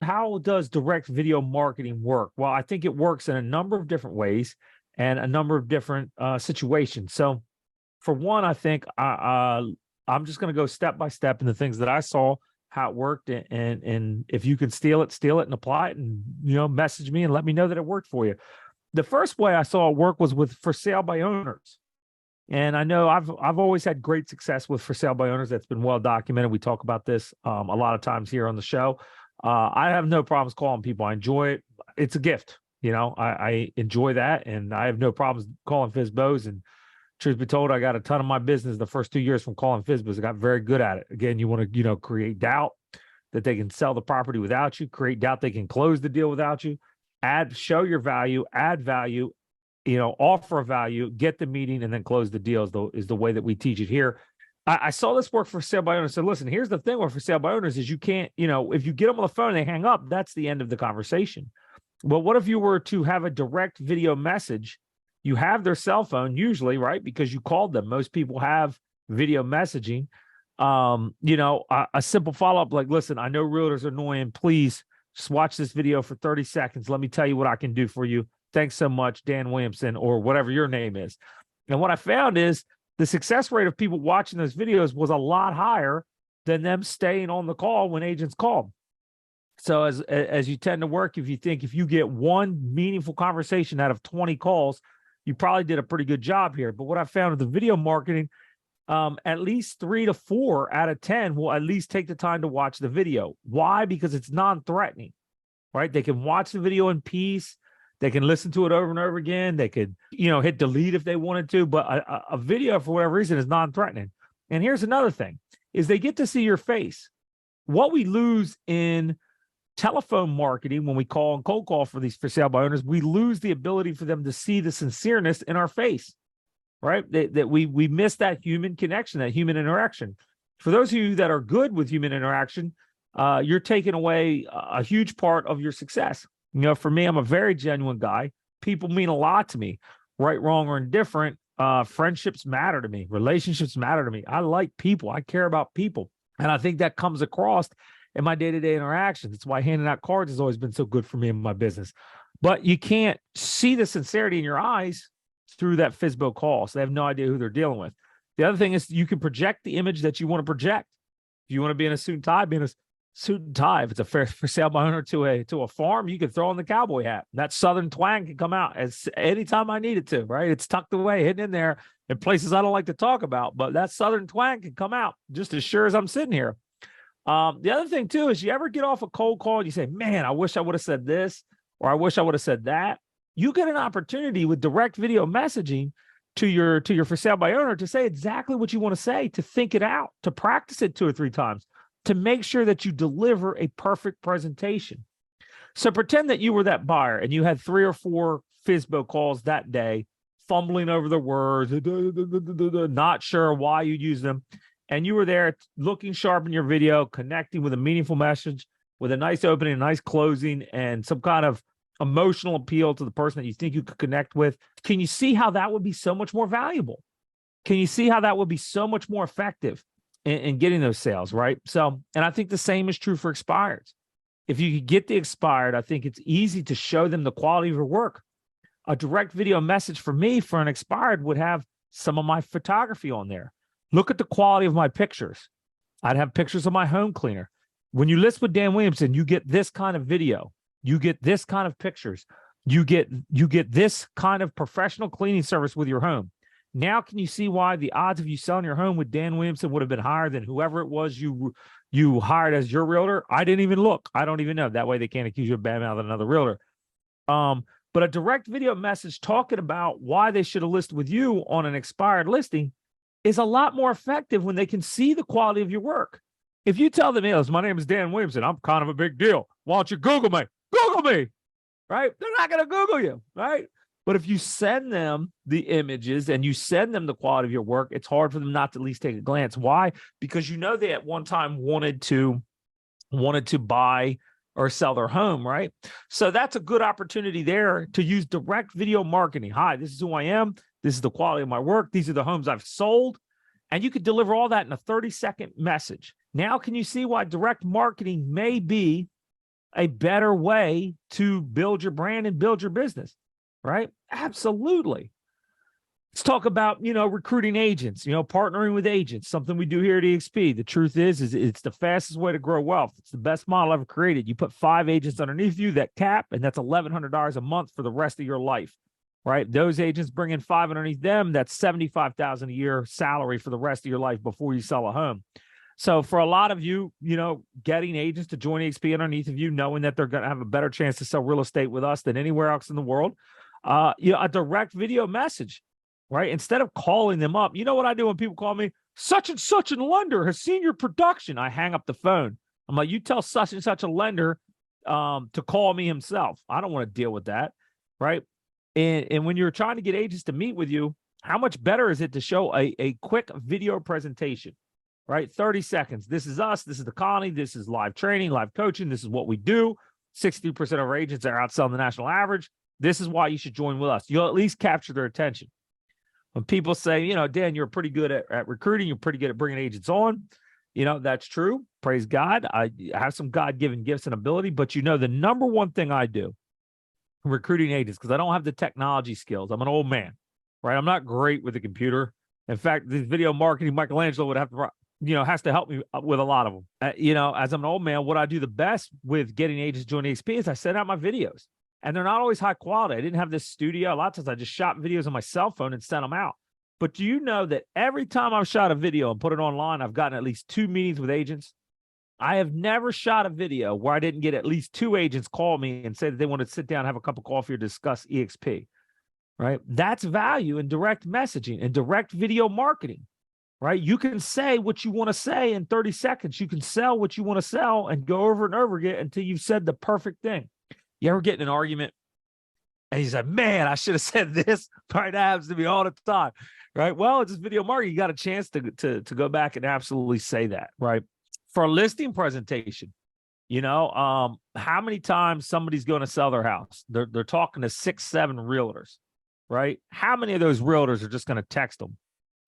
how does direct video marketing work? Well, I think it works in a number of different ways and a number of different situations. So, for one, I think I'm just going to go step by step in the things that I saw, how it worked, and if you can steal it and apply it, and message me and let me know that it worked for you. The first way I saw it work was with for sale by owners. And I know I've always had great success with for sale by owners. That's been well documented. We talk about this a lot of times here on the show. I have no problems calling people. I enjoy it. It's a gift. I enjoy that, and I have no problems calling FSBOs. And truth be told, I got a ton of my business the first 2 years from calling FSBOs. I got very good at it. Again, you want to create doubt that they can sell the property without you, create doubt they can close the deal without you, show your value, add value, offer a value, get the meeting, and then close the deal is the way that we teach it here. I saw this work for sale by owners. So listen, here's the thing with for sale by owners is you can't, if you get them on the phone and they hang up, that's the end of the conversation. Well, what if you were to have a direct video message? You have their cell phone usually, right? Because you called them. Most people have video messaging. A simple follow-up like, listen, I know realtors are annoying. Please just watch this video for 30 seconds. Let me tell you what I can do for you. Thanks so much, Dan Williamson, or whatever your name is. And what I found is the success rate of people watching those videos was a lot higher than them staying on the call when agents called. So as you tend to work, if you get one meaningful conversation out of 20 calls, you probably did a pretty good job here. But what I found with the video marketing, at least 3 to 4 out of 10 will at least take the time to watch the video. Why? Because it's non-threatening, right? They can watch the video in peace. They can listen to it over and over again. They could, hit delete if they wanted to, but a video for whatever reason is non-threatening. And here's another thing is they get to see your face. What we lose in telephone marketing when we call and cold call for these for sale by owners, we lose the ability for them to see the sincereness in our face, right? That we miss that human connection, that human interaction. For those of you that are good with human interaction, you're taking away a huge part of your success. For me, I'm a very genuine guy. People mean a lot to me, right, wrong, or indifferent. Friendships matter to me. Relationships matter to me. I like people. I care about people. And I think that comes across in my day-to-day interactions. That's why handing out cards has always been so good for me in my business. But you can't see the sincerity in your eyes through that FSBO call. So they have no idea who they're dealing with. The other thing is you can project the image that you want to project. If you want to be in a suit and tie, be in a suit and tie. If it's a for sale by owner to a farm, you can throw on the cowboy hat. That Southern twang can come out as anytime I need it to, right? It's tucked away, hidden in there in places I don't like to talk about, but that Southern twang can come out just as sure as I'm sitting here. The other thing too is you ever get off a cold call and you say, man, I wish I would have said this, or I wish I would have said that. You get an opportunity with direct video messaging to your for sale by owner to say exactly what you want to say, to think it out, to practice it 2 or 3 times, to make sure that you deliver a perfect presentation. So pretend that you were that buyer and you had 3 or 4 FSBO calls that day, fumbling over the words, not sure why you use them. And you were there looking sharp in your video, connecting with a meaningful message, with a nice opening, a nice closing, and some kind of emotional appeal to the person that you think you could connect with. Can you see how that would be so much more valuable? Can you see how that would be so much more effective in getting those sales, right? So, and I think the same is true for expireds. If you could get the expired, I think it's easy to show them the quality of your work. A direct video message for me for an expired would have some of my photography on there. Look at the quality of my pictures. I'd have pictures of my home cleaner. When you list with Dan Williamson, you get this kind of video. You get this kind of pictures. You get this kind of professional cleaning service with your home. Now, can you see why the odds of you selling your home with Dan Williamson would have been higher than whoever it was you hired as your realtor? I didn't even look. I don't even know. That way they can't accuse you of bad-mouthing another realtor. But a direct video message talking about why they should have listed with you on an expired listing is a lot more effective when they can see the quality of your work. If you tell them, hey, my name is Dan Williamson, I'm kind of a big deal. Why don't you Google me? Google me, right? They're not going to Google you, right? But if you send them the images and you send them the quality of your work, it's hard for them not to at least take a glance. Why? Because they at one time wanted to buy or sell their home, right? So that's a good opportunity there to use direct video marketing. Hi, this is who I am. This is the quality of my work. These are the homes I've sold. And you could deliver all that in a 30-second message. Now, can you see why direct marketing may be a better way to build your brand and build your business, right? Absolutely. Let's talk about, recruiting agents, partnering with agents, something we do here at EXP. The truth is it's the fastest way to grow wealth. It's the best model ever created. You put 5 agents underneath you that cap, and that's $1,100 a month for the rest of your life, right? Those agents bring in 5 underneath them. That's $75,000 a year salary for the rest of your life before you sell a home. So for a lot of you, getting agents to join EXP underneath of you, knowing that they're going to have a better chance to sell real estate with us than anywhere else in the world, a direct video message. Right? Instead of calling them up, you know what I do when people call me? Such and such a lender has seen your production. I hang up the phone. I'm like, you tell such and such a lender to call me himself. I don't want to deal with that. Right. And when you're trying to get agents to meet with you, how much better is it to show a quick video presentation? Right? 30 seconds. This is us. This is the colony. This is live training, live coaching. This is what we do. 60% of our agents are outselling the national average. This is why you should join with us. You'll at least capture their attention. When people say, Dan, you're pretty good at recruiting, you're pretty good at bringing agents on, that's true. Praise God. I have some God-given gifts and ability, but the number one thing I do recruiting agents, because I don't have the technology skills. I'm an old man, right? I'm not great with the computer. In fact, this video marketing, Michelangelo would have to, has to help me with a lot of them. As I'm an old man, what I do the best with getting agents to join EXP is I send out my videos. And they're not always high quality. I didn't have this studio. A lot of times I just shot videos on my cell phone and sent them out. But do you know that every time I've shot a video and put it online, I've gotten at least 2 meetings with agents? I have never shot a video where I didn't get at least 2 agents call me and say that they want to sit down, have a cup of coffee, or discuss EXP, right? That's value in direct messaging and direct video marketing, right? You can say what you want to say in 30 seconds. You can sell what you want to sell and go over and over again until you've said the perfect thing. You ever get in an argument and he's like, man, I should have said this. Right, that happens to me all the time, right? Well, it's just video marketing. You got a chance to go back and absolutely say that, right? For a listing presentation, how many times somebody's going to sell their house? They're talking to 6, 7 realtors, right? How many of those realtors are just going to text them?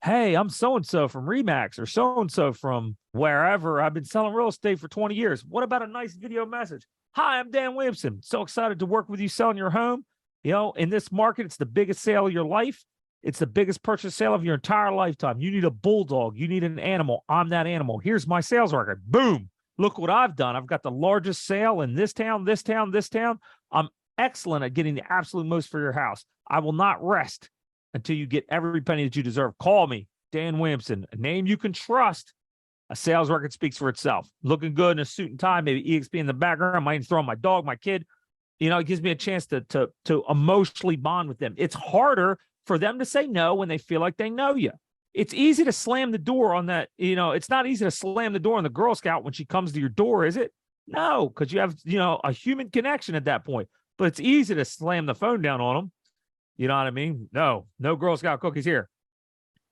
Hey, I'm so-and-so from Remax or so-and-so from wherever. I've been selling real estate for 20 years. What about a nice video message? Hi, I'm Dan Williamson. So excited to work with you selling your home. In this market, it's the biggest sale of your life. It's the biggest purchase sale of your entire lifetime. You need a bulldog. You need an animal. I'm that animal. Here's my sales record. Boom. Look what I've done. I've got the largest sale in this town, this town, this town. I'm excellent at getting the absolute most for your house. I will not rest until you get every penny that you deserve. Call me, Dan Williamson, a name you can trust. A sales record speaks for itself. Looking good in a suit and tie, maybe EXP in the background. I might even throw my dog, my kid. It gives me a chance to emotionally bond with them. It's harder for them to say no when they feel like they know you. It's easy to slam the door on that. It's not easy to slam the door on the Girl Scout when she comes to your door, is it? No, because you have, a human connection at that point. But it's easy to slam the phone down on them. You know what I mean? No Girl Scout cookies here.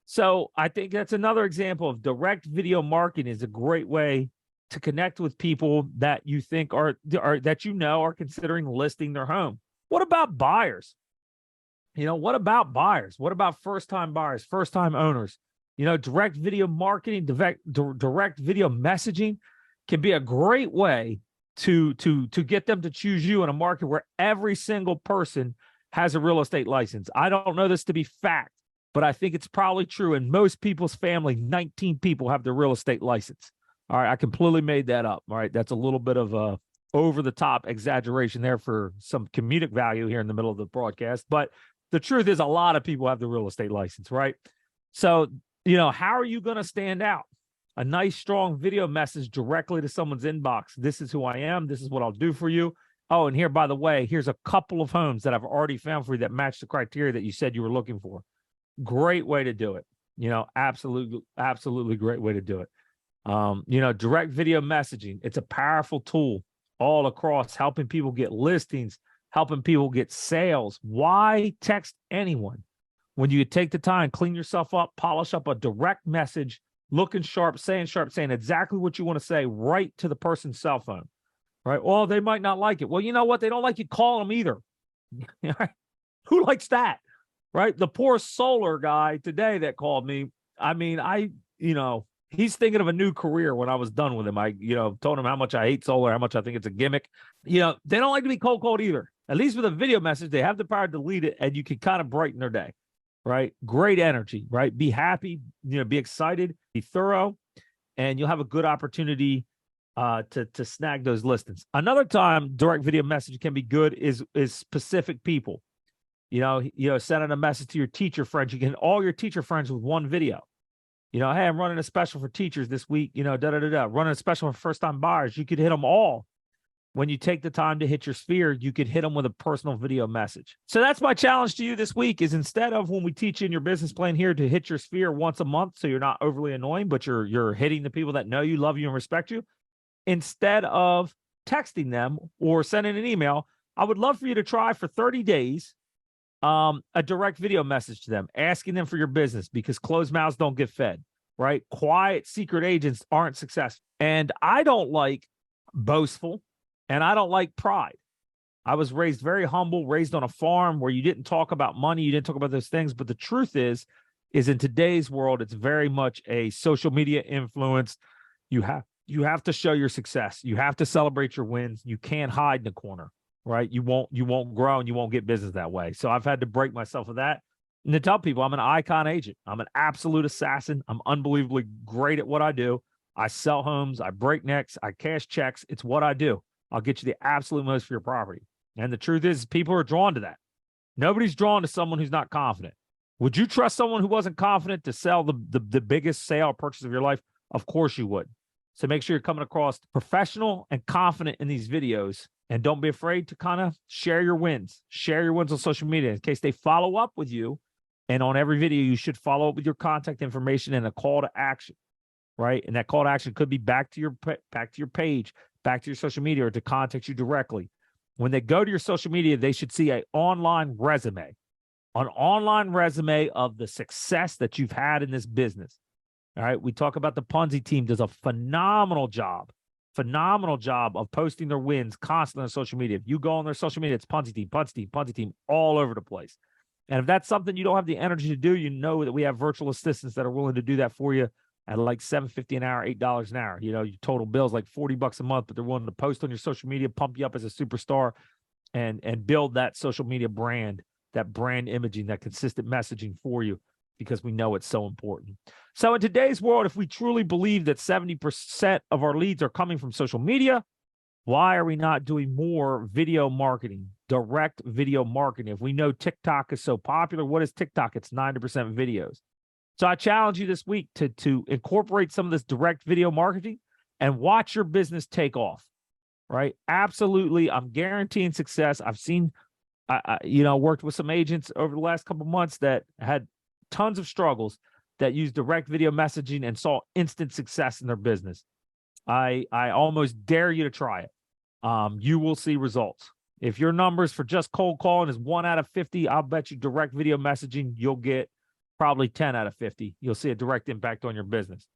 So I think that's another example of direct video marketing is a great way to connect with people that you think are are considering listing their home. What about buyers? What about buyers? What about first-time buyers, first-time owners? Direct video marketing, direct video messaging can be a great way to get them to choose you in a market where every single person has a real estate license. I don't know this to be fact, but I think it's probably true. In most people's family, 19 people have their real estate license. All right, I completely made that up. All right, that's a little bit of a over-the-top exaggeration there for some comedic value here in the middle of the broadcast. But the truth is a lot of people have the real estate license, right? So, how are you going to stand out? A nice, strong video message directly to someone's inbox. This is who I am. This is what I'll do for you. Oh, and here, by the way, here's a couple of homes that I've already found for you that match the criteria that you said you were looking for. Great way to do it. Absolutely great way to do it. Direct video messaging. It's a powerful tool all across, helping people get listings, helping people get sales. Why text anyone when you take the time, clean yourself up, polish up a direct message, looking sharp, saying exactly what you want to say right to the person's cell phone, right? Well, they might not like it. Well, you know what? They don't like you calling them either. Who likes that, right? The poor solar guy today that called me. I mean, he's thinking of a new career when I was done with him. I, told him how much I hate solar, how much I think it's a gimmick. They don't like to be cold either. At least with a video message, they have the power to delete it and you can kind of brighten their day, right? Great energy, right? Be happy, be excited, be thorough, and you'll have a good opportunity to snag those listings. Another time direct video message can be good is specific people. Sending a message to your teacher friends. You can all your teacher friends with one video. Hey, I'm running a special for teachers this week, running a special for first-time buyers. You could hit them all. When you take the time to hit your sphere, you could hit them with a personal video message. So that's my challenge to you this week is instead of when we teach you in your business plan here to hit your sphere once a month so you're not overly annoying, but you're hitting the people that know you, love you, and respect you, instead of texting them or sending an email, I would love for you to try for 30 days a direct video message to them, asking them for your business because closed mouths don't get fed, right? Quiet, secret agents aren't successful. And I don't like boastful. And I don't like pride. I was raised very humble, raised on a farm where you didn't talk about money, you didn't talk about those things. But the truth is in today's world, it's very much a social media influence. You have to show your success. You have to celebrate your wins. You can't hide in the corner, right? You won't grow and you won't get business that way. So I've had to break myself of that and to tell people I'm an icon agent. I'm an absolute assassin. I'm unbelievably great at what I do. I sell homes. I break necks. I cash checks. It's what I do. I'll get you the absolute most for your property. And the truth is, people are drawn to that. Nobody's drawn to someone who's not confident. Would you trust someone who wasn't confident to sell the biggest sale or purchase of your life? Of course you would. So make sure you're coming across professional and confident in these videos. And don't be afraid to kind of share your wins. Share your wins on social media in case they follow up with you. And on every video, you should follow up with your contact information and a call to action, right? And that call to action could be back to your page, back to your social media, or to contact you directly. When they go to your social media, they should see an online resume of the success that you've had in this business. All right. We talk about the Punzi team does a phenomenal job of posting their wins constantly on social media. If you go on their social media, it's Punzi team all over the place. And if that's something you don't have the energy to do, you know that we have virtual assistants that are willing to do that for you at like $7.50 an hour, $8 an hour. Your total bill is like $40 a month, but they're willing to post on your social media, pump you up as a superstar, and build that social media brand, that brand imaging, that consistent messaging for you, because we know it's so important. So in today's world, if we truly believe that 70% of our leads are coming from social media, why are we not doing more video marketing, direct video marketing? If we know TikTok is so popular, what is TikTok? It's 90% videos. So I challenge you this week to incorporate some of this direct video marketing and watch your business take off, right? Absolutely. I'm guaranteeing success. I've seen, worked with some agents over the last couple of months that had tons of struggles that used direct video messaging and saw instant success in their business. I almost dare you to try it. You will see results. If your numbers for just cold calling is 1 out of 50, I'll bet you direct video messaging, you'll get probably 10 out of 50. You'll see a direct impact on your business.